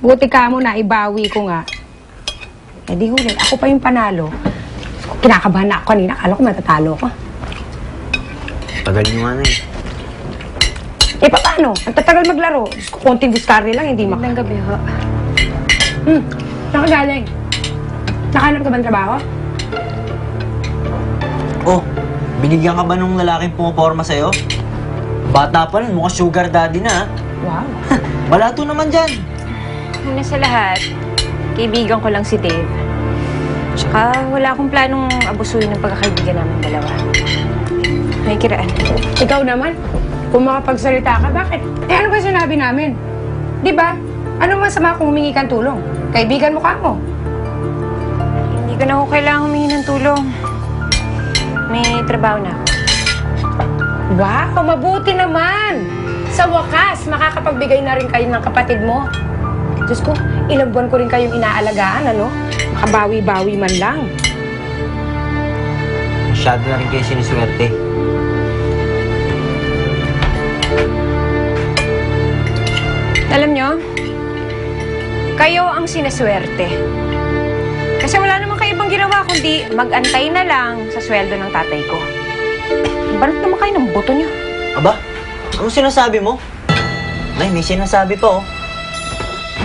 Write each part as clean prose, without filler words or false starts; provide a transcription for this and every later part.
Buti ka mo na, ibawi ko nga. Eh di huli, ako pa yung panalo. Kinakabahan na ako kanina, akala ko matatalo ko. Tagal nyo nga na eh. Eh paano? Ang tatagal maglaro. Konting discard lang, hindi Magandang gabi ho. Saan ka galing? Nakahanap ka ba ng trabaho? Oh, binigyan ka ba nung lalaking pumaporma sa'yo? Bata pa nun, mukhang sugar daddy na. Wow. Balato naman dyan. Una sa lahat, kaibigan ko lang si Dave. Tsaka wala akong planong abusuin ng pagkakaibigan namin dalawa. May kiraan. Ikaw naman, kung makapagsalita ka, bakit? Eh ano ba sinabi namin? Di ba? Ano masama kung humingi kang tulong? Kaibigan mo ka mo. Hindi ko na ako kailangan humingi ng tulong. May trabaho na ako. Wow, mabuti naman! Sa wakas, makakapagbigay na rin kayo ng kapatid mo. Diyos ko, ilang buwan ko rin kayong inaalagaan, ano? Makabawi-bawi man lang. Masyado na rin kayo siniswerte. Alam nyo, kayo ang sinaswerte. Kasi wala naman kayo ibang ginawa kundi mag-antay na lang sa sweldo ng tatay ko. Balot naman kayo ng buto nyo. Aba, anong sinasabi mo? Nay, may sinasabi pa oh.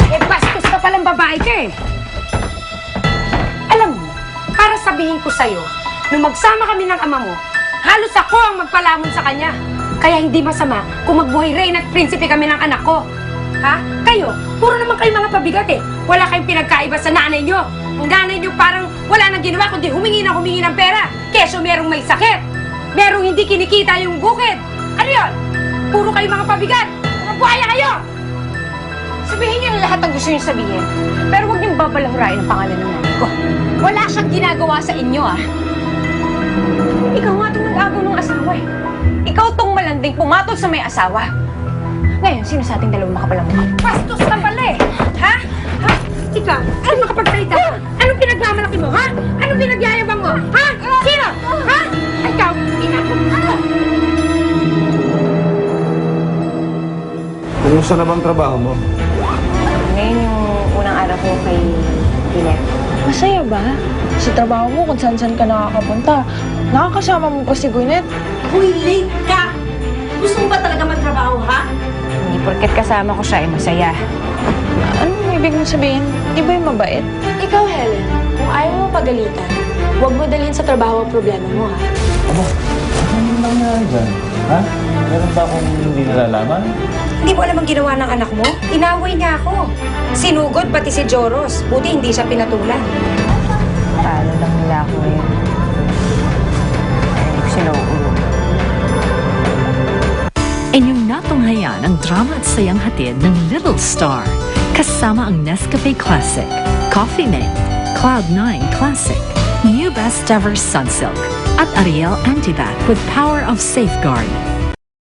Eh, bastos ka palang babae ka eh. Alam mo, para sabihin ko sa'yo, nung magsama kami ng ama mo, halos ako ang magpalamon sa kanya. Kaya hindi masama kung magbuhay reyna at prinsipe kami ng anak ko. Ha? Kayo, puro naman kayo mga pabigat eh. Wala kayong pinagkaiba sa nanay nyo. Ang nanay nyo parang wala nang ginawa kundi humingi ng pera. Keso merong may sakit. Merong hindi kinikita yung bukid. Ano yun? Puro kayo mga pabigat. Mga buhaya kayo! Sabihin niyo na lahat ang gusto niyo sabihin. Pero huwag niyong babalahurain ang pangalan ng nanay ko. Wala siyang ginagawa sa inyo, ah. Ikaw nga itong nag-agaw ng asawa, eh. Ikaw tong malanding pumatol sa may asawa. Ngayon, sino sa ating dalawang makapalang mukha? Bastos ka pala eh! Ha? Ha? Ikaw, ano makapagsalita ka? Anong pinagmamalaki mo, ha? Anong pinagyayabang mo? Ha? Sino? Ha? Ikaw, inakot ano? Kumusta na bang trabaho mo? Ngayon yung unang araw ko kay Gillette. Masaya ba? Sa trabaho mo kung saan-saan ka nakakapunta. Nakakasama mo pa si Gwyneth. Uy, late ka! Gusto mo ba talaga magtrabaho, ha? Hindi porket kasama ko siya, ay masaya. Anong ibig mong sabihin? Di ba yung mabait? Ikaw, Helen, kung ayaw mo pagalitan, huwag mo dalhin sa trabaho ang problema mo, ha? Aba, ano nangyari dyan? Ha? Meron ba akong hindi nalalaman? Hindi mo alam ang ginawa ng anak mo? Inaway niya ako. Sinugod pati si Joros. Buti hindi siya pinatulan. Talo lang nila ako ngayon. Hindi ko sila uulog. Inyong natunghayan ang drama at sayang hatid ng Little Star. Kasama ang Nescafe Classic, Coffee Mate, Cloud9 Classic, New Best Ever Sunsilk, at Ariel Antibac with Power of Safeguard.